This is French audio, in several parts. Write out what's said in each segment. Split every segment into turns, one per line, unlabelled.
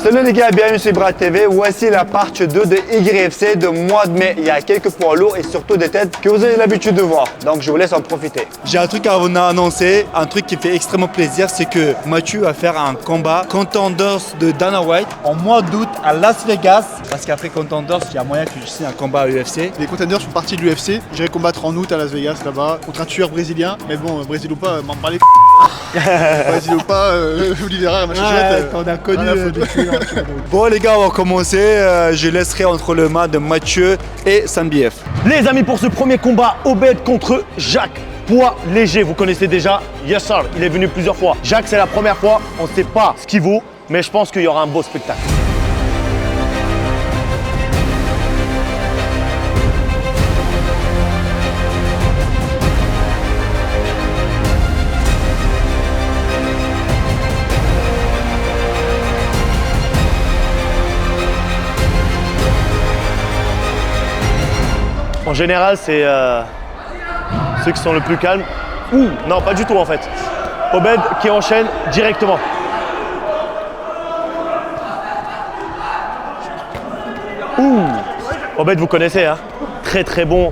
Salut les gars, bienvenue sur Brad TV. Voici la partie 2 de YFC de mois de mai. Il y a quelques poids lourds et surtout des têtes que vous avez l'habitude de voir. Donc je vous laisse en profiter. J'ai un truc à vous annoncer, un truc qui fait extrêmement plaisir, c'est que Mathieu va faire un combat Contenders de Dana White en mois d'août à Las Vegas. Parce qu'après Contenders, il y a moyen que je signe un combat à UFC.
Les Contenders font partie de l'UFC. J'irai combattre en août à Las Vegas là-bas contre un tueur brésilien. Mais bon, Brésil ou pas, m'en parlez. Brésil ou pas, Oliveira, machin chouette.
On a connu depuis. Bon les gars, on va commencer. Je laisserai entre les mains de Mathieu et Sanbiev.
Les amis, pour ce premier combat, Obed contre Jacques. Poids léger, vous connaissez déjà. Yes sir, il est venu plusieurs fois. Jacques, c'est la première fois. On ne sait pas ce qu'il vaut, mais je pense qu'il y aura un beau spectacle. En général, c'est ceux qui sont le plus calmes. Ouh, non, pas du tout en fait. Obed qui enchaîne directement. Ouh, Obed, vous connaissez, hein? Très très bon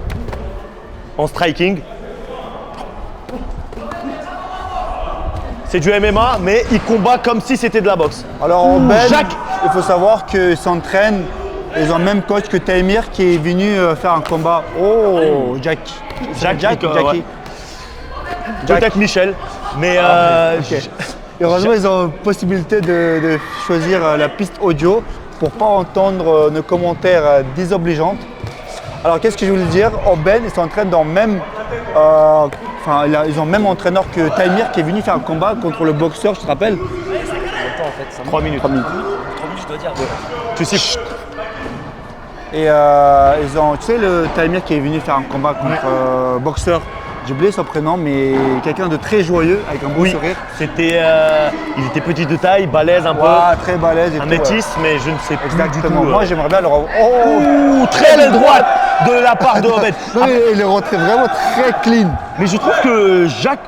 en striking. C'est du MMA, mais il combat comme si c'était de la boxe.
Alors Obed,
Jacques.
il faut savoir qu'ils s'entraînent. Ils ont le même coach que Taimir qui est venu faire un combat. Oh, Jackie.
Ouais. Peut-être Michel, mais
Okay. Et heureusement, ils ont la possibilité de choisir la piste audio pour ne pas entendre nos commentaires désobligeants. Alors, qu'est-ce que je voulais dire? Obed, ils s'entraînent dans le même. Ils ont le même entraîneur que Taimir qui est venu faire un combat contre le boxeur, je te rappelle?
3 minutes.
3 minutes.
Je dois dire. Tu sais.
Et ils ont, tu sais, le Taimir qui est venu faire un combat contre boxeur. J'ai oublié son prénom, mais quelqu'un de très joyeux, avec un beau sourire.
C'était, il était petit de taille, balèze un peu.
Très balèze et
Un
tout.
métis, mais je ne sais plus
Exactement.
du tout.
Moi, j'aimerais bien le revoir.
Ouh, très belle droite de la part de Obed.
Il est rentré vraiment très clean.
Mais je trouve que Jacques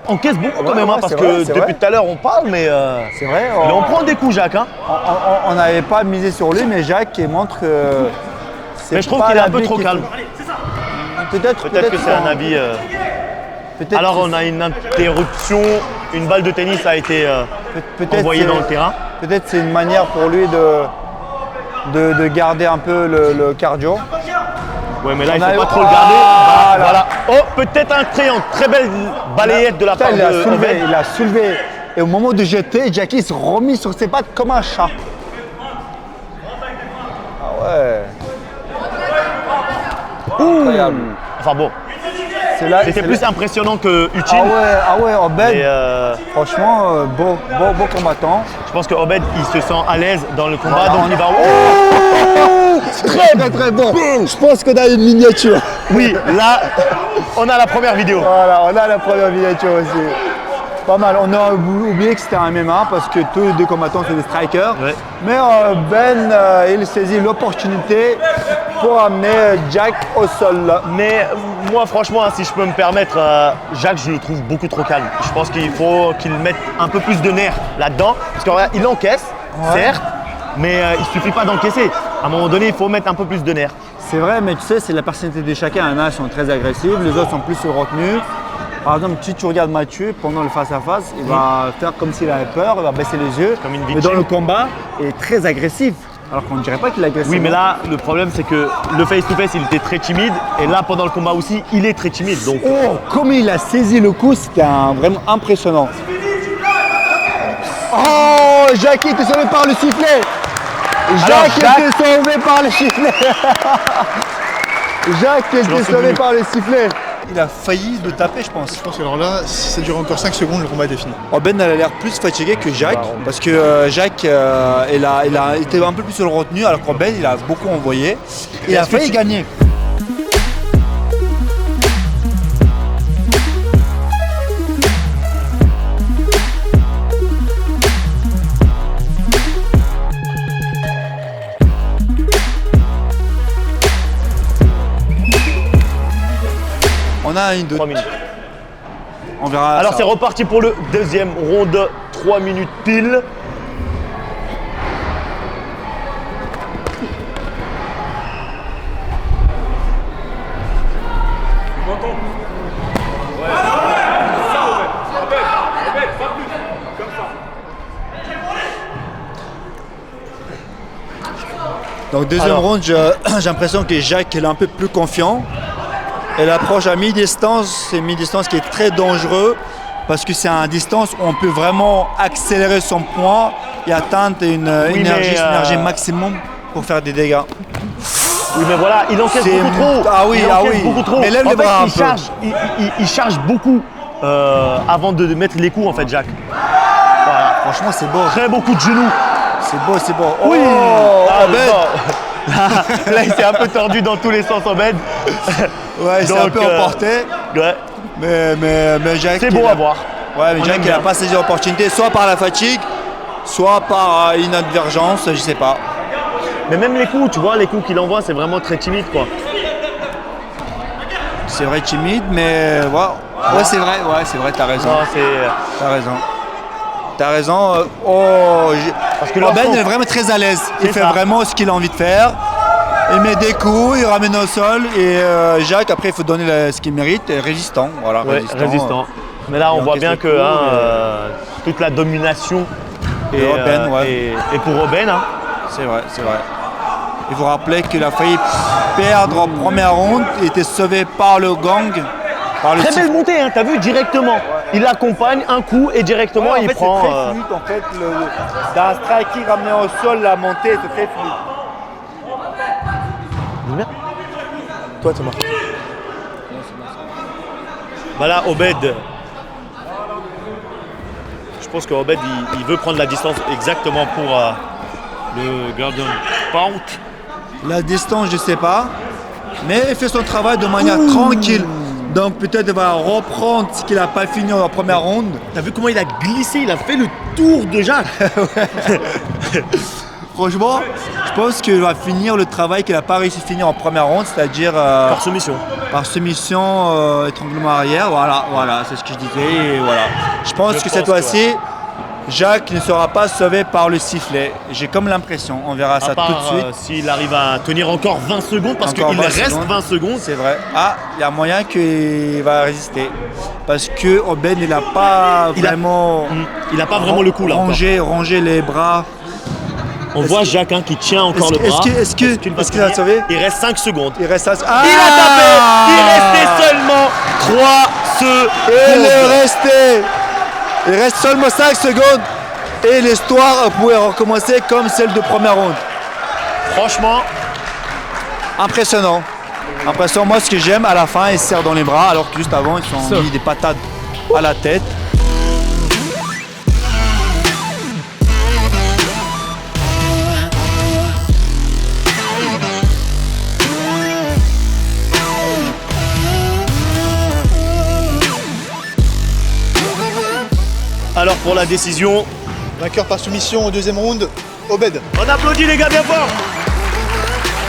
encaisse beaucoup quand même, hein, parce
c'est
que
vrai, c'est
depuis
vrai.
tout à l'heure on parle, mais
C'est vrai.
mais on prend des coups, Jacques. Hein.
On n'avait pas misé sur lui, mais Jacques il montre que.
Mais je trouve qu'il est un peu trop calme.
Peut-être
Peut-être que c'est un avis. Alors on a une interruption, une balle de tennis a été envoyée dans le terrain.
Peut-être c'est une manière pour lui de garder un peu le cardio.
Ouais, mais là il
On
ne
a-
faut pas trop le garder.
Ah, là.
Voilà. Oh, peut-être un triangle. Très belle balayette de la part
Il a
de
soulevé,
Obed.
il a soulevé. Et au moment de jeter, Jackie s'est remis sur ses pattes comme un chat. Ah ouais. Incroyable.
Enfin bon,
C'est là-
c'était
c'est
plus
là-
impressionnant que utile.
Ah ouais, Obed.
Mais
Franchement, beau combattant.
je pense que Obed il se sent à l'aise dans le combat,
Voilà,
donc
on
il
a-
va.
Très bon. Je pense qu'on a une miniature.
Oui, là, on a la première vidéo.
Voilà, on a la première miniature aussi. Pas mal. On a oublié que c'était un MMA parce que tous les deux combattants c'est des strikers.
Ouais.
Mais il saisit l'opportunité pour amener Jack au sol.
Mais moi, franchement, hein, si je peux me permettre, Jacques, je le trouve beaucoup trop calme. Je pense qu'il faut qu'il mette un peu plus de nerfs là-dedans. Parce qu'il encaisse, certes, mais il ne suffit pas d'encaisser. À un moment donné, il faut mettre un peu plus de nerfs.
C'est vrai, mais tu sais, c'est la personnalité de chacun. Il y en a qui sont très agressifs, les autres sont plus retenus. Par exemple, si tu regardes Mathieu pendant le face-à-face, il va faire comme s'il avait peur, il va baisser les yeux.
Comme une
mais
victime.
dans le combat, il est très agressif. Alors qu'on ne dirait pas qu'il est agressif.
Oui, mais là, le problème, c'est que le face-to-face, il était très timide. Et là, pendant le combat aussi, il est très timide. Donc,
Oh, comme il a saisi le coup, c'était vraiment impressionnant. Oh, Jackie était sauvé par le sifflet. Jacques était sauvé par le sifflet. Jacques était sauvé par le sifflet. Il a failli le taper, je pense.
Je pense que alors là, si ça dure encore 5 secondes, le combat est défini.
Ben a l'air plus fatigué que Jacques, parce que Jacques il a été un peu plus sur le retenu, alors qu'Oben il a beaucoup envoyé. Il a failli gagner. On a une
3 minutes.
On verra.
Alors
ça.
c'est reparti pour le deuxième round, 3 minutes pile.
Donc deuxième
Alors.
round, j'ai l'impression que Jacques est un peu plus confiant. Et l'approche à mi-distance, c'est mi-distance qui est très dangereux parce que c'est à distance où on peut vraiment accélérer son poids et atteindre une énergie maximum pour faire des dégâts.
Oui, mais voilà, il encaisse
C'est-
beaucoup trop.
Ah oui,
il
ah
encaisse
oui.
beaucoup trop.
Mais lève
en
les
fait,
bras un
il
peu.
charge, il charge beaucoup avant de mettre les coups, en fait, Jacques. Voilà.
Franchement, c'est beau.
Très beaucoup de genoux.
C'est beau, c'est beau.
Oui.
Oh,
Ah,
Obed.
non. Là, il s'est un peu tordu dans tous les sens, Obed.
Ouais, c'est un
Donc,
peu emporté.
Ouais.
Mais Jacques.
C'est beau
il
à
a-
voir.
Ouais, mais
On
Jacques,
aime
il n'a
bien.
pas saisi l'opportunité, soit par la fatigue, soit par inadvergence, je sais pas.
Mais même les coups, tu vois, les coups qu'il envoie, c'est vraiment très timide, quoi.
C'est vrai timide, mais ouais, c'est vrai, t'as raison.
Non, c'est...
T'as raison.
Parce que
Obed
lorsqu'on-
est vraiment très à l'aise. Il
C'est
fait
ça.
vraiment ce qu'il a envie de faire. Il met des coups, il ramène au sol. Et Jacques, après, il faut donner ce qu'il mérite. Et résistant, voilà.
Ouais, résistant. Mais là, on
il
voit
encaisse
bien
le
que
coup,
toute la domination
De Robben, ouais.
est pour Robben. Hein.
C'est vrai. Il faut rappeler qu'il a failli perdre en première ronde. Il était sauvé par le gang. Par le
Très
sifflet.
belle montée, hein, t'as vu, directement. Il accompagne un coup et directement, il prend...
c'est très fluide en fait. D'un striking ramené au sol, la montée est très fluide.
Toi, Thomas. Voilà, Obed. Je pense qu'Obed, il veut prendre la distance exactement pour le Golden Pound.
La distance, je sais pas. Mais il fait son travail de manière tranquille. Donc peut-être il va reprendre ce qu'il n'a pas fini en première ronde.
T'as vu comment il a glissé, il a fait le tour de Jacques.
Franchement, je pense qu'il va finir le travail qu'il n'a pas réussi à finir en première ronde, c'est-à-dire
Par soumission.
par soumission, étranglement arrière. Voilà, c'est ce que je disais. Et voilà. Je pense
Je
que cette
pense que
fois-ci, Jacques ne sera pas sauvé par le sifflet. J'ai comme l'impression. On verra ça
À part
tout de suite.
s'il arrive à tenir encore 20 secondes, parce
Encore
qu'il
20
reste
secondes.
20 secondes.
C'est vrai. Ah, il y a moyen qu'il va résister. Parce que Obed, il n'a pas
Il a-
vraiment
Il n'a pas vraiment le coup là. encore.
rangé les bras.
On voit Jacques hein, qui tient encore le bras.
Est-ce qu'il va
finir
sauver?
Il reste 5 secondes.
Il reste à... Ah,
Il a tapé. Il restait seulement 3
Il est resté. Il reste seulement 5 secondes. Et l'histoire pouvait recommencer comme celle de première ronde.
Franchement,
Impressionnant. Impressionnant. Moi, ce que j'aime, à la fin, ils se serrent dans les bras, alors que juste avant, ils se sont mis des patates à la tête.
alors pour la décision,
Vainqueur par soumission au deuxième round, Obed.
on applaudit les gars bien fort.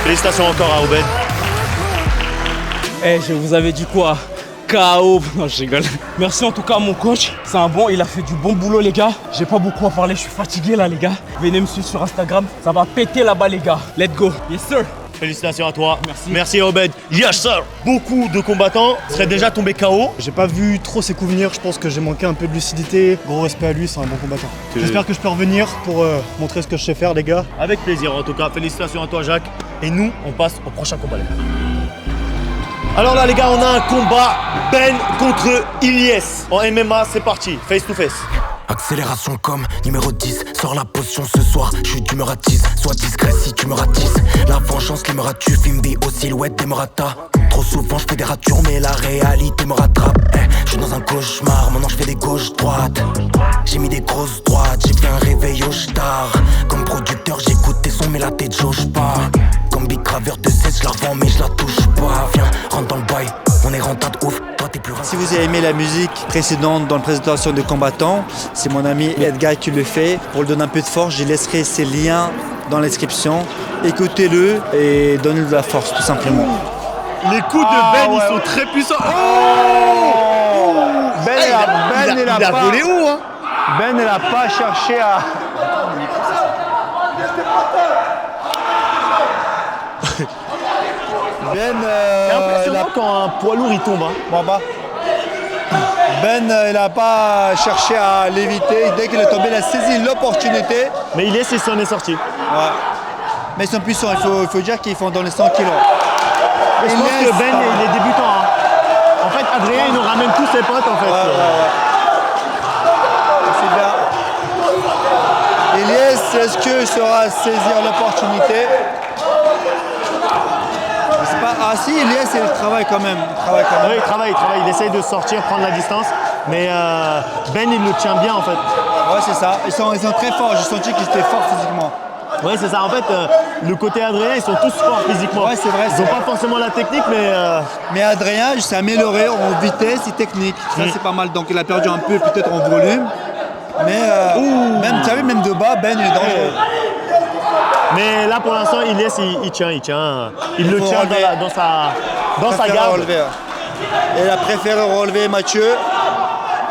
Félicitations encore à Obed.
Eh, je vous avais dit quoi? KO. Non, je rigole. Merci en tout cas à mon coach. C'est un bon, il a fait du bon boulot les gars. J'ai pas beaucoup à parler, je suis fatigué là les gars. Venez me suivre sur Instagram, ça va péter là-bas les gars. Let's go. Yes sir.
Félicitations à toi.
Merci.
Merci Obed. Yes sir. Beaucoup de combattants seraient déjà tombés KO.
J'ai pas vu trop ses coups venir, je pense que j'ai manqué un peu de lucidité. Gros respect à lui, c'est un bon combattant. J'espère que je peux revenir pour montrer ce que je sais faire les gars.
Avec plaisir en tout cas. Félicitations à toi Jacques. Et nous, on passe au prochain combat les gars. Alors là les gars, on a un combat Ben contre Ilyes. En MMA, c'est parti. Face to face.
Accélération comme numéro 10. Sors la potion ce soir, je suis d'humeur à 10. Sois discret si tu me ratisses. La vengeance, les me tu filmes des aux silhouettes des Murata. Trop souvent je fais des ratures mais la réalité me rattrape. Je suis dans un cauchemar, maintenant je fais des gauches droites. J'ai mis des grosses droites, j'ai fait un réveil au star. Comme producteur j'écoute tes sons mais la tête jauge pas. Comme big graveur de 16, je la revends mais je la touche pas. Viens, rentre dans le bail, on est rentable ouf. Toi t'es plus
Si vous avez aimé la musique précédente dans la présentation des combattants, c'est mon ami Edgar qui le fait. Pour lui donner un peu de force, je laisserai ses liens dans la description. Écoutez-le et donnez-lui de la force tout simplement.
Les coups de Ben, ils sont très puissants. Oh
Ben,
il a volé haut hein.
Ben n'a pas cherché à... Ben,
C'est impressionnant quand un poids lourd il tombe. Hein.
Bon, bah. Ben, il n'a pas cherché à l'éviter. Dès qu'il est tombé, il a saisi l'opportunité.
Mais Ilyes, il s'en est sorti.
Ouais. Mais ils sont puissants, il faut dire qu'ils font dans les 100 kilos.
Mais je pense
Elias,
que Ben, il est débutant. Hein. En fait, Adrien, il nous ramène tous ses potes en fait.
C'est bien. Elias, est-ce qu'il saura saisir l'opportunité? C'est pas... Ah si, Elias, il travaille quand même.
Oui, il travaille. Il essaye de sortir, prendre la distance. Mais Ben, il le tient bien en fait.
Ouais, c'est ça. Ils sont très forts. J'ai senti qu'ils étaient forts physiquement.
Ouais, c'est ça. En fait, le côté Adrien, ils sont tous forts physiquement.
Ouais, c'est vrai.
Ils n'ont pas forcément la technique, mais...
Mais Adrien, il s'est amélioré en vitesse et technique. Ça, c'est pas mal. Donc, il a perdu un peu peut-être en volume. Mais même, tu savais, même de bas, Ben, il est dangereux.
Mais là, pour l'instant, Elias, il tient. Il le
faut
tient
relever.
dans sa
Préfère
garde.
relever. Et il a préféré relever Mathieu.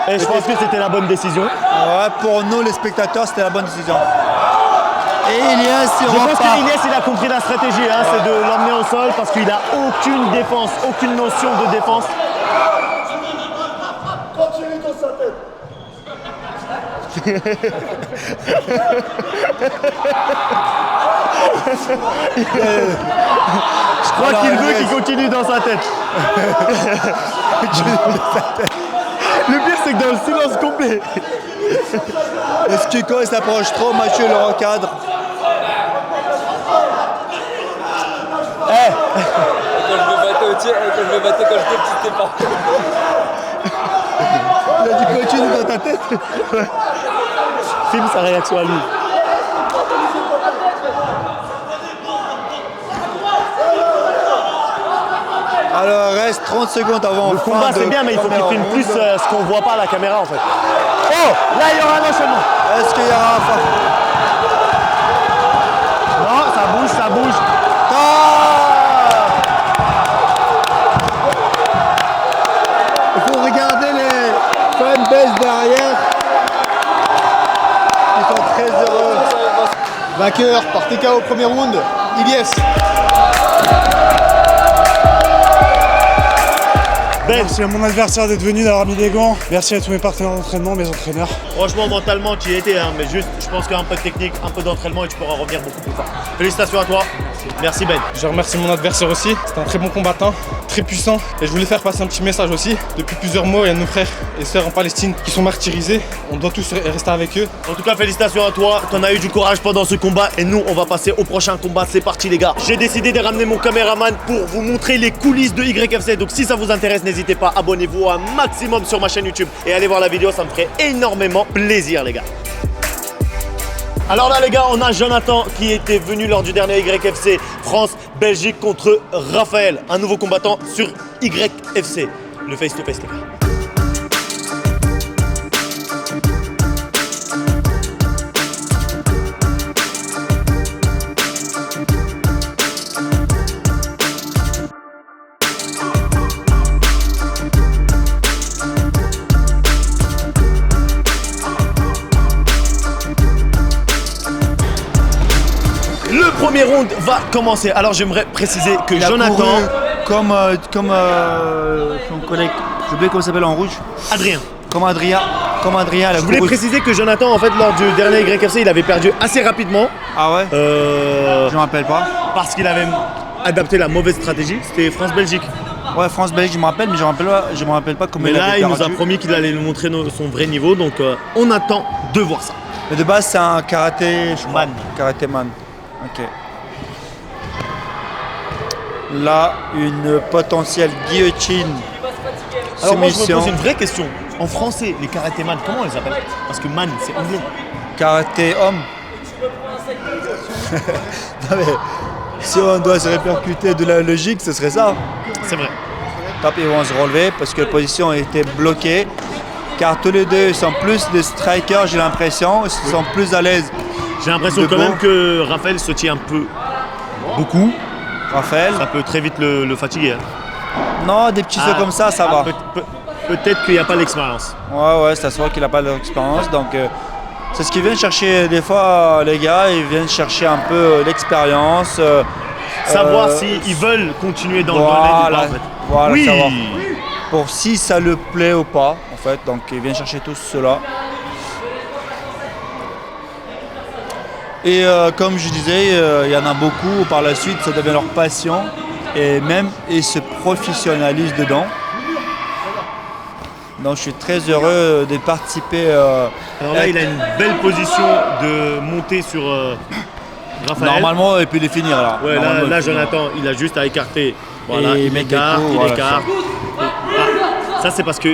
Et je pense que c'était la bonne décision.
Ouais, pour nous, les spectateurs, c'était la bonne décision. Et Elias, il
Je pense
repart.
qu'Elias, il a compris la stratégie, hein, c'est de l'emmener au sol parce qu'il n'a aucune défense, aucune notion de défense. Je crois
Alors,
qu'il veut
Elias.
qu'il continue dans sa tête. Le pire, c'est que dans le silence complet.
Est-ce que quand il s'approche trop, Mathieu le recadre?
Quand je me battais quand j'étais petit, c'était pas.
Il a dit continue dans ta tête.
Filme sa réaction à lui.
Alors, reste 30 secondes avant
Le combat, c'est bien, mais il faut qu'il filme plus ce qu'on voit pas à la caméra en fait. Oh, là, il y aura un enchaînement.
Est-ce qu'il y aura un fin?
Non, ça bouge.
Il faut regarder les fanbase derrière. Ils sont très heureux.
Vainqueur par TK au premier round, Elias.
Ben,
Merci à mon adversaire d'être venu, d'avoir mis des gants. Merci à tous mes partenaires d'entraînement, mes entraîneurs.
franchement, mentalement, tu y étais, hein, mais juste, je pense qu'un peu de technique, un peu d'entraînement et tu pourras revenir beaucoup plus fort. Félicitations à toi. Merci Ben.
Je remercie mon adversaire aussi. C'est un très bon combattant, très puissant. Et je voulais faire passer un petit message aussi. Depuis plusieurs mois, il y a nos frères et sœurs en Palestine qui sont martyrisés. On doit tous rester avec eux.
En tout cas, félicitations à toi. T'en as eu du courage pendant ce combat. Et nous, on va passer au prochain combat. C'est parti, les gars. J'ai décidé de ramener mon caméraman pour vous montrer les coulisses de YFC. Donc, si ça vous intéresse, n'hésitez pas. Abonnez-vous un maximum sur ma chaîne YouTube. Et allez voir la vidéo. Ça me ferait énormément plaisir, les gars. Alors là les gars, on a Jonathan qui était venu lors du dernier YFC France-Belgique contre Raphaël, un nouveau combattant sur YFC. Le face-to-face les gars. Le premier round va commencer. Alors j'aimerais préciser que
Il a
Jonathan,
couru comme son collègue, j'ai oublié comment il s'appelle en rouge.
Adrien.
Comme Adrien, il a
Je voulais
couru.
préciser que Jonathan, en fait, lors du dernier YFC, il avait perdu assez rapidement
Ah ouais? Je me rappelle pas.
parce qu'il avait adapté la mauvaise stratégie. C'était France-Belgique.
Ouais, France-Belgique, je me rappelle, mais je me rappelle pas comment
Mais
il
là,
avait
il nous a
perdu.
promis qu'il allait nous montrer son vrai niveau. Donc, on attend de voir ça.
Mais de base, c'est un karaté, je crois.
Man.
Karaté man. Ok. Là, une potentielle guillotine.
Alors moi je me
Soumission.
pose une vraie question. En français, les karatéman, comment on les appelle? Parce que man, c'est anglais.
Karaté homme. Non mais, si on doit se répercuter de la logique, ce serait ça.
C'est vrai.
Top, ils vont se relever parce que la position a été bloquée. Car tous les deux sont plus des strikers, j'ai l'impression. Ils sont plus à l'aise.
J'ai l'impression quand
Debout.
même que Raphaël se tient un peu beaucoup.
Raphaël.
Ça peut très vite le fatiguer. Hein.
Non, des petits sauts comme ça va.
Peut-être qu'il n'y a pas l'expérience.
Ouais, ça se voit qu'il n'a pas l'expérience. Donc, c'est ce qu'ils viennent chercher des fois, les gars. Ils viennent chercher un peu l'expérience.
Savoir s'ils veulent continuer dans le domaine du bas, en fait.
Voilà,
Oui.
savoir. Pour si ça le plaît ou pas, en fait. Donc, ils viennent chercher tout cela. Et comme je disais, il y en a beaucoup, par la suite, ça devient leur passion. Et même, ils se professionnalisent dedans. Donc je suis très heureux de participer.
Alors là, il a une belle position de monter sur Raphaël.
Normalement, il peut les finir là.
Ouais,
Normalement,
là
il peut finir.
Jonathan, il a juste à écarter. Voilà,
Et
il
mettre des
écarte,
coups,
il
voilà,
écarte. Ça, c'est parce que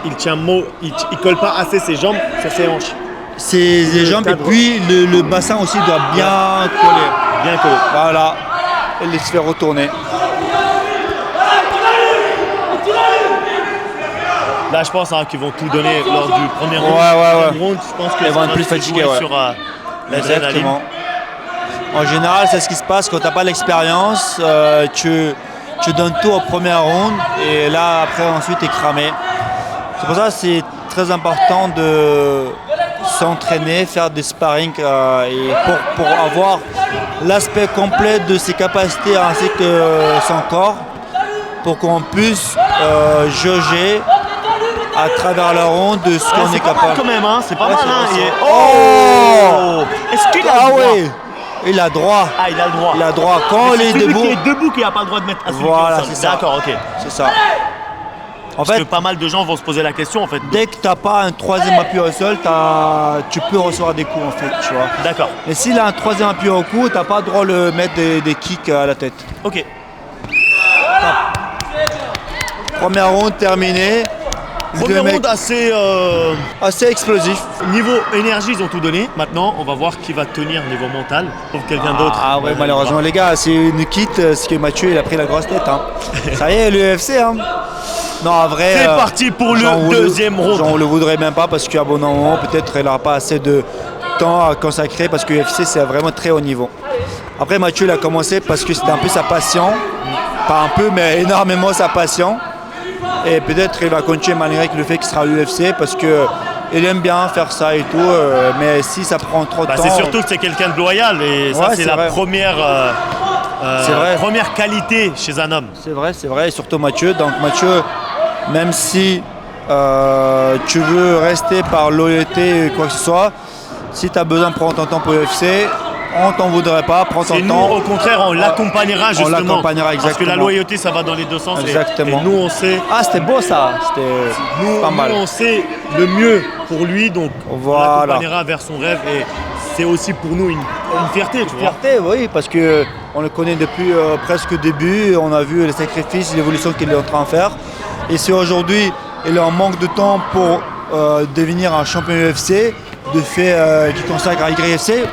il tient il colle pas assez ses jambes sur ses hanches.
C'est les jambes et
cadre.
puis le bassin aussi doit bien coller.
Bien collé.
Voilà. Et les faire retourner.
Là, je pense qu'ils vont tout donner lors du premier round.
Ouais.
Deuxième round, je pense que
Ils
ça
vont être
va
plus
se
fatigués,
jouer
ouais.
sur l'adrénaline.
Exactement. En général, c'est ce qui se passe quand tu n'as pas l'expérience. Tu donnes tout au premier round et là, après, ensuite, tu es cramé. C'est pour ça que c'est très important de s'entraîner, faire des sparring et pour avoir l'aspect complet de ses capacités ainsi que son corps pour qu'on puisse jauger à travers la ronde de ce qu'on est
C'est pas mal
capable.
quand même, hein. C'est pas
Ouais,
mal.
c'est
Hein.
vrai,
Il est-
c'est-
Oh Est-ce qu'il a
Ah
le droit?
oui, il a droit.
Ah, il a le droit.
Il a droit. Quand il
C'est
est
celui
debout,
qui est debout qui n'a pas le droit de mettre à celui qui est au
Voilà,
sol.
c'est ça.
D'accord, ok.
c'est ça. En
Parce que
fait,
pas mal de gens vont se poser la question en fait.
dès que tu n'as pas un troisième appui au sol, tu peux recevoir des coups en fait, tu vois.
D'accord.
Mais s'il a un troisième appui au cou, tu n'as pas le droit de le mettre des kicks à la tête.
Ok.
Première ronde terminée.
Premier
Le mec
round
assez explosif.
niveau énergie, ils ont tout donné. Maintenant, on va voir qui va tenir niveau mental pour quelqu'un d'autre.
Ah ouais, malheureusement les gars, c'est une quitte, ce que Mathieu il a pris la grosse tête. Hein. Ça y est, l'UFC. Hein. Non, en vrai.
C'est parti pour le deuxième round.
On le voudrait même pas parce qu'à bon moment, peut-être il n'aura pas assez de temps à consacrer parce que l'UFC c'est vraiment très haut niveau. Après Mathieu il a commencé parce que c'était un peu sa passion. Pas un peu, mais énormément sa passion. Et peut-être il va continuer malgré le fait qu'il sera à l'UFC parce qu'il aime bien faire ça et tout. Mais si ça prend trop de temps.
C'est surtout que c'est quelqu'un de loyal et ça
Ouais,
c'est
c'est
la
vrai. C'est vrai.
première qualité chez un homme.
C'est vrai, et surtout Mathieu. Donc Mathieu, même si tu veux rester par loyauté ou quoi que ce soit, si tu as besoin de prendre ton temps pour l'UFC, on t'en voudrait pas, prends ton
Et nous,
temps.
au contraire, on l'accompagnera justement.
l'accompagnera,
Parce que la
exactement.
loyauté, ça va dans les deux sens.
Exactement.
Et nous, on sait.
Ah, c'était beau ça, c'était pas mal.
Nous, on sait le mieux pour lui, donc
Voilà.
on l'accompagnera vers son rêve et c'est aussi pour nous une fierté, tu vois.
Fierté, oui, parce que on le connaît depuis presque le début, on a vu les sacrifices, l'évolution qu'il est en train de faire. Et si aujourd'hui il est en manque de temps pour devenir un champion UFC, de fait qui consacre à YFC,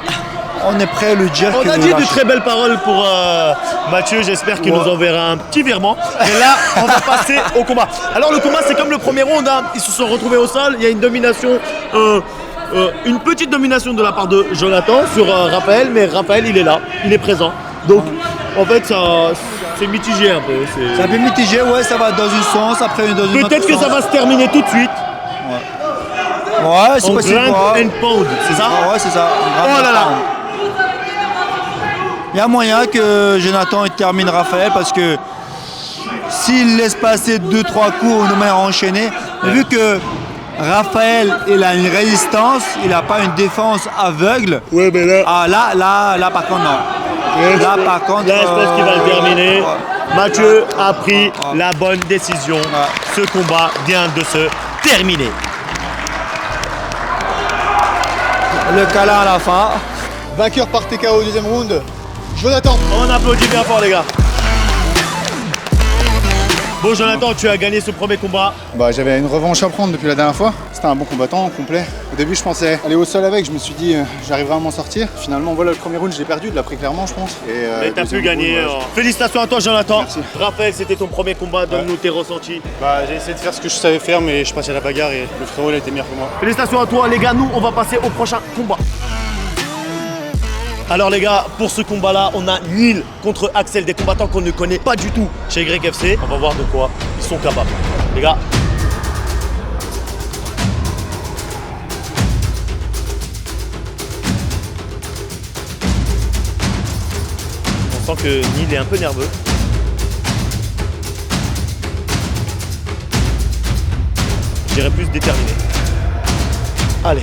on est prêt à lui dire
On a dit de très belles paroles pour Mathieu, j'espère qu'il
Ouais.
nous enverra un petit virement. Et là, on va passer au combat. Alors le combat, c'est comme le premier round, hein. Ils se sont retrouvés au sol, il y a une domination, une petite domination de la part de Jonathan sur Raphaël, mais Raphaël, il est là, il est présent. Donc, en fait, c'est mitigé un peu.
C'est un peu mitigé, ouais, ça va dans un sens, après dans une autre
Peut-être que
sens.
ça va se terminer tout de suite
Ouais, c'est
en
possible.
grind
Ouais,
and pound, c'est ça?
Ouais, c'est ça.
Oh là là.
Il y a moyen que Jonathan il termine Raphaël parce que s'il laisse passer 2-3 coups de manière enchaînée, vu que Raphaël il a une résistance, il n'a pas une défense aveugle.
Ouais, mais là,
Ah là par contre non. Là par contre.
là, je pense qu'il va le terminer.
ouais.
Mathieu a pris la bonne décision. Ce combat vient de se terminer.
Le câlin à la fin.
Vainqueur par TKO au deuxième round, Jonathan.
On applaudit bien fort, les gars. Bon, Jonathan, tu as gagné ce premier combat.
Bah, j'avais une revanche à prendre depuis la dernière fois. C'était un bon combattant, complet. Au début, je pensais aller au sol avec. Je me suis dit, j'arriverai à m'en sortir. Finalement, voilà, le premier round, je l'ai perdu. Il l'a pris clairement, je pense. Et,
Mais t'as pu
deuxième
gagner.
round, ouais,
Félicitations à toi, Jonathan.
Merci.
Raphaël, c'était ton premier combat. Donne-nous tes ressentis.
Bah, j'ai essayé de faire ce que je savais faire, mais je suis passé à la bagarre et le frérot il a été meilleur que moi.
Félicitations à toi, les gars. Nous, on va passer au prochain combat. Alors les gars, pour ce combat-là, on a Neil contre Axel, des combattants qu'on ne connaît pas du tout chez YFC. On va voir de quoi ils sont capables. Les gars. On sent que Neil est un peu nerveux. Je dirais plus déterminé. Allez.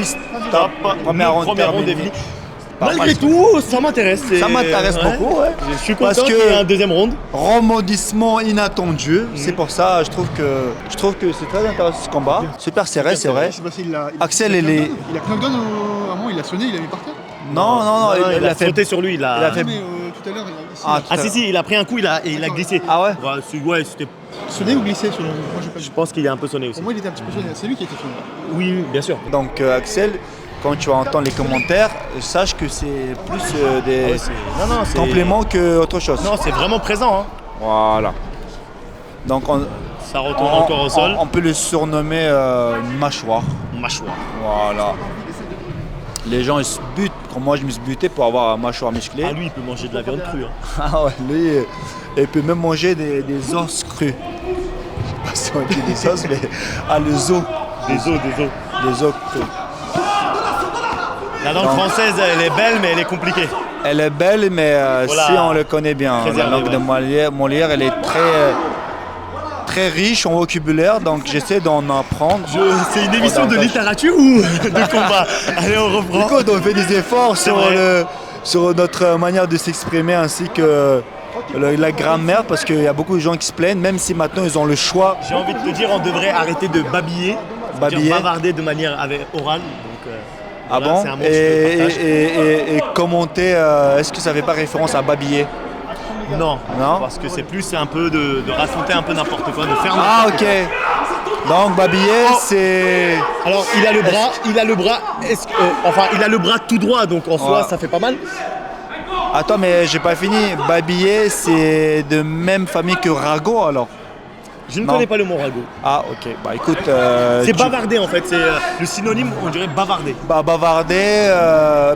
fils top. Première ronde terminée.
définie.
Pas
Malgré
mal.
tout, ça m'intéresse.
Ça m'intéresse beaucoup, ouais.
Je suis
Parce
content qu'il
que-
y ait un deuxième round.
Rebondissement inattendu. C'est pour ça, je trouve que c'est très intéressant ce combat. Super serré, c'est vrai.
Je sais pas s'il a.
Axel,
il a
il est-
knockdown. Il a knockdown à un moment, il a sonné, il a mis par terre.
Non,
il a sauté sur lui.
il a fait-
Mais tout à l'heure, ici,
Ah,
Ah si, il a pris un coup, il a glissé.
Ah ouais.
Ouais, c'était.
sonné ou glissé selon vous? Moi, j'ai pas vu.
Je pense qu'il a un peu sonné aussi.
Pour moi, il était un petit peu sonné. C'est lui qui était sonné.
Oui, oui, bien sûr.
Donc Axel, quand tu vas entendre les commentaires, sache que c'est plus des
Non, c'est.
compléments que autre chose.
Non, c'est vraiment présent. Hein.
Voilà. Donc
Ça retourne encore au sol.
on peut le surnommer une mâchoire.
Mâchoire.
Voilà. Les gens ils se butent. Comme moi je me suis buté pour avoir un mâchoire musclé.
Ah, lui, il peut manger de la viande crue. Hein.
Ah ouais, lui, il peut même manger des os crus. Je sais pas si on dit des os, mais les os.
Des os.
Les os crus.
La langue française, elle est belle, mais elle est compliquée.
Elle est belle, mais
Voilà.
si on le connaît bien. La
Préservée,
langue de Molière, elle est très riche en vocabulaire, donc j'essaie d'en apprendre.
C'est une émission de littérature ou de combat? Allez, on reprend.
Écoute, on fait des efforts
vrai.
sur notre manière de s'exprimer ainsi que la grammaire, parce qu'il y a beaucoup de gens qui se plaignent, même si maintenant ils ont le choix.
J'ai envie de te dire, on devrait arrêter de babiller.
Babiller.
C'est-à-dire bavarder de manière orale. Donc,
Ah
voilà,
bon
c'est un mot que je partage.
et commenter, est-ce que ça fait pas référence à babiller?
Non,
Non.
parce que c'est plus un peu de raconter un peu n'importe quoi, de faire
Ah
n'importe
ok. Donc babiller,
Oh.
c'est...
quoi. Alors il a le bras tout droit, donc en soi
Ouais.
ça fait pas mal.
Attends, mais j'ai pas fini. Babiller, c'est de même famille que ragot alors.
Je ne
Non.
connais pas le mot ragot.
Ah, ok. Bah écoute.
C'est bavarder en fait, c'est le synonyme, on dirait bavarder.
Bah, bavarder,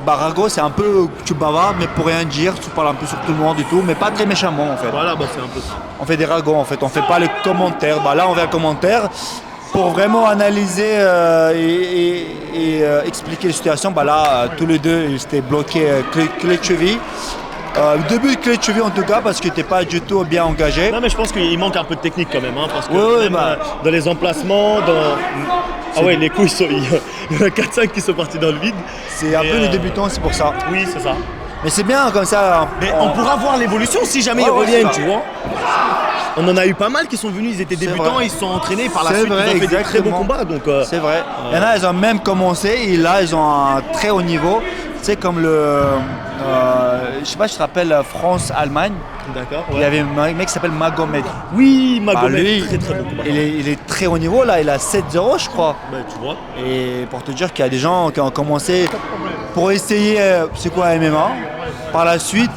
ragot, c'est un peu. Tu bavardes, mais pour rien dire. Tu parles un peu sur tout le monde et tout, mais pas très méchamment en fait.
Voilà, bah c'est un peu ça.
On fait des ragots en fait, on fait pas les commentaires. Bah là, on fait un commentaire pour vraiment analyser et expliquer la situation. Bah là, tous les deux, ils étaient bloqués clé de cheville. Début de clé de cheville en tout cas, parce que t'es pas du tout bien engagé.
Non mais je pense qu'il manque un peu de technique quand même, hein, parce que
Ouais,
même,
bah.
dans les emplacements, Ah ouais, les coups, il y en a 4-5 qui sont partis dans le vide.
C'est un
Et,
peu les débutants, c'est pour ça.
Oui, c'est ça.
Mais c'est bien comme ça.
Mais on pourra voir l'évolution si jamais ils
Ouais,
reviennent,
c'est ça.
tu vois. On en a eu pas mal qui sont venus, ils étaient débutants,
vrai.
ils se sont entraînés par la
C'est
suite,
vrai,
ils ont fait des très bons
exactement.
combats. Donc,
C'est vrai. Il y en a, ils ont même commencé et là, ils ont un très haut niveau. C'est comme je sais pas, je te rappelle France-Allemagne.
d'accord.
Il y avait un mec qui s'appelle Magomed.
Oui,
Bah,
Magomed,
lui,
très très bon combattant.
il est très haut niveau là, il a 7-0 je crois.
Bah, tu vois.
Et pour te dire qu'il y a des gens qui ont commencé pour essayer c'est quoi MMA. Par la suite,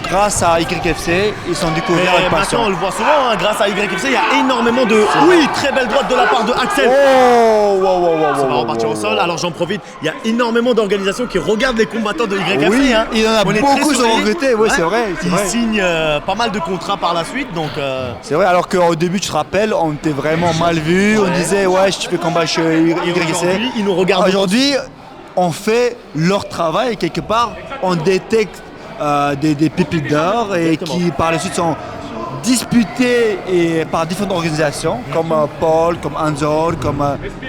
grâce à YFC, ils sont
Mais
découverts avec
maintenant,
passion.
on le voit souvent, hein, grâce à YFC, il y a énormément de. Oui, très belle droite de la part de Axel.
Oh, wow.
Ça va repartir au sol, alors j'en profite. Il y a énormément d'organisations qui regardent les combattants de YFC.
Oui,
hein.
il y en a
On est
beaucoup
très
qui sont
surveillés.
recrutés, ouais, c'est vrai, c'est
Ils
vrai.
signent pas mal de contrats par la suite, donc.
C'est vrai, alors qu'au début, tu te rappelles, on était vraiment mal vu. On disait, ouais, je te fais combat chez
Et
YFC.
aujourd'hui, ils nous regardent.
Aujourd'hui, on fait leur travail quelque part. On détecte des pépites d'or et
Exactement.
qui par la suite sont disputés par différentes organisations comme Paul, comme Anzor, comme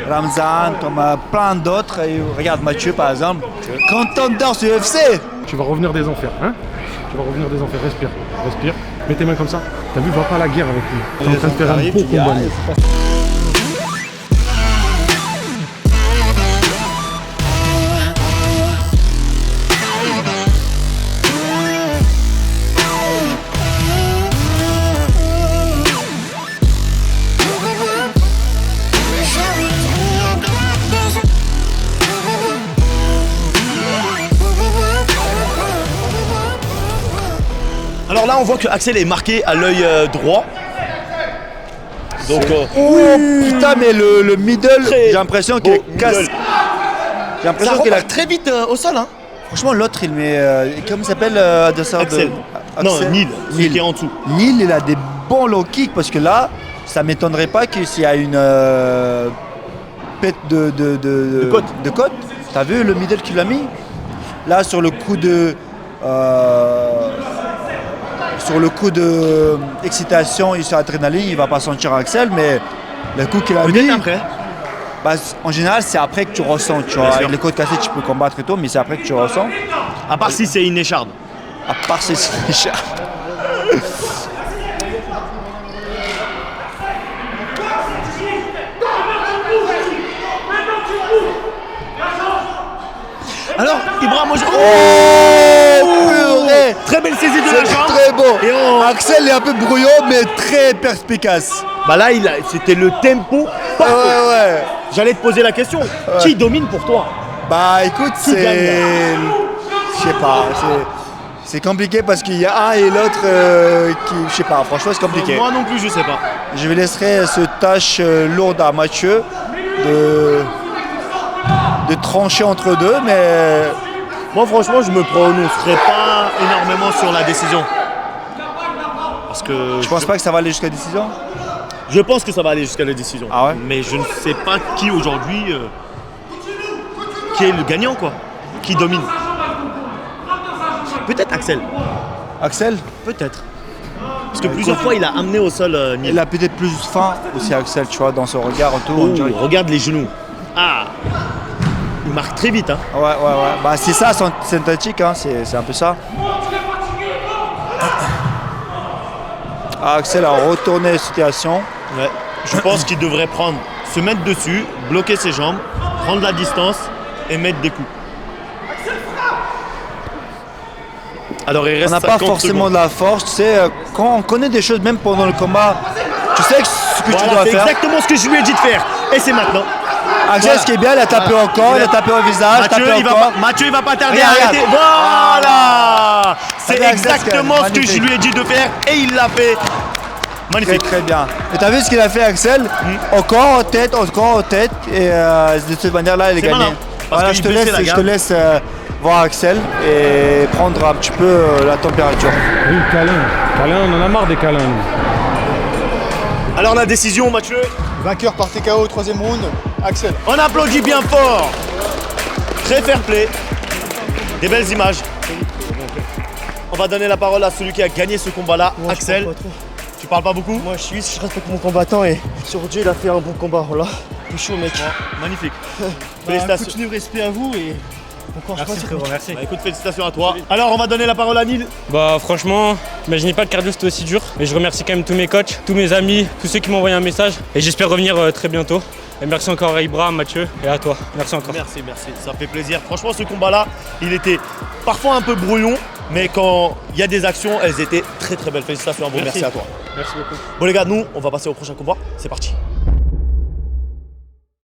Ramzan, comme plein d'autres. Et regarde Mathieu par exemple, contender sur UFC.
Tu vas revenir des enfers, hein? Tu vas revenir des enfers, respire, respire. Mets tes mains comme ça. T'as vu, va pas à la guerre avec lui. T'es en train de faire un beau combat. lui.
Alors là, on voit que Axel est marqué à l'œil droit. Donc,
Oh putain, mais le middle,
Très
j'ai l'impression qu'il
beau
casse.
middle.
J'ai
ça
l'impression qu'il a.
repart très vite au sol, hein.
Franchement, l'autre, il met. Comment il s'appelle adversaire
Axel.
de.
Non, Neil, celui qui est en dessous.
Neil, il a des bons low kicks parce que là, ça m'étonnerait pas que s'il y a une pète de
côte.
De côte. T'as vu le middle qu'il a mis? Là, sur le coup de. Sur le coup de excitation et sur l'adrénaline, il va pas sentir Axel, mais le coup qu'il a mis.
Peut-être après.
Bah, en général, c'est après que tu ressens, tu vois.
sûr.
Avec les côtes cassées, tu peux combattre et tout, mais c'est après que tu ressens.
À part si c'est une écharde.
À part ces cher.
Alors, Ibrahim, moi je.
Purée.
Très belle saisie de la
C'est
jambe.
très beau.
Et on-
Axel est un peu brouillon, mais très perspicace.
Bah là, c'était le tempo. parfait.
Ouais.
J'allais te poser la question. Qui domine pour toi?
Bah écoute,
Qui gagne,
c'est. Je sais pas. C'est compliqué parce qu'il y a un et l'autre qui. Je sais pas, franchement, c'est compliqué.
Moi non plus, je sais pas.
Je vais laisser cette tâche lourde à Mathieu de trancher entre deux, mais.
Moi, franchement, je me prononcerai pas énormément sur la décision. Parce que
Je pense pas que ça va aller jusqu'à la décision.
je pense que ça va aller jusqu'à la décision.
Ah ouais?
Mais je ne sais pas qui aujourd'hui qui est le gagnant, quoi. Qui domine. Peut-être Axel.
Axel,
Peut-être. Parce que plusieurs fois, il a amené au sol Neil.
il a peut-être plus faim aussi, Axel, tu vois, dans son regard et tout. on
Oh,
dirait.
regarde les genoux. Ah. Il marque très vite, hein.
Ouais. Bah, c'est ça, son synthétique, hein, c'est un peu ça. Ah, Axel a retourné la situation.
Ouais. Je pense qu'il devrait se mettre dessus, bloquer ses jambes, prendre la distance et mettre des coups. Alors il
On
reste
n'a pas
50
forcément
secondes.
de la force, tu sais, quand on connaît des choses, même pendant le combat, tu sais ce que tu
Voilà,
dois
c'est
faire.
exactement ce que je lui ai dit de faire. Et c'est maintenant.
Axel,
Voilà.
ce qui est bien, il a tapé au corps, il a tapé au visage,
Mathieu,
tapé au corps.
Mathieu, il va pas tarder
Regarde,
à arrêter. Voilà. C'est
Regarde, Axel,
exactement ce que je
magnifique.
lui ai dit de faire et il l'a fait. Magnifique.
Très bien. Et t'as vu ce qu'il a fait Axel? Encore en tête, et de cette manière-là, il est
C'est
gagné.
malin, parce
Voilà,
qu'il
je te
baissait la
laisse,
garde.
voir Axel et prendre un petit peu la température.
Oui, câlin. Câlin, on en a marre des câlins. nous.
Alors la décision, Mathieu,
Vainqueur par TKO, 3e round, Axel.
on applaudit bien fort. Très fair play. Des belles images. On va donner la parole à celui qui a gagné ce combat-là,
Moi, je
Axel.
parle pas trop.
Tu parles pas beaucoup?
Moi, je suis suisse, je respecte mon combattant et aujourd'hui, il a fait un bon combat. Voilà. Il est chaud, mec.
Magnifique.
Félicitations.
Félicitations.
Continue, respect à vous et encore je
Merci frérot, merci.
Bah, écoute, félicitations à toi. Alors, on va donner la parole à Neil.
Bah franchement, imaginez pas le cardio c'était aussi dur. Mais je remercie quand même tous mes coachs, tous mes amis, tous ceux qui m'ont envoyé un message. Et j'espère revenir très bientôt. Et merci encore à Ibra, à Mathieu et à toi. Merci encore.
Merci, ça fait plaisir. Franchement, ce combat-là, il était parfois un peu brouillon, mais quand il y a des actions, elles étaient très très belles. Félicitations à vous, merci à toi.
Merci beaucoup.
Bon les gars, nous, on va passer au prochain combat. C'est parti.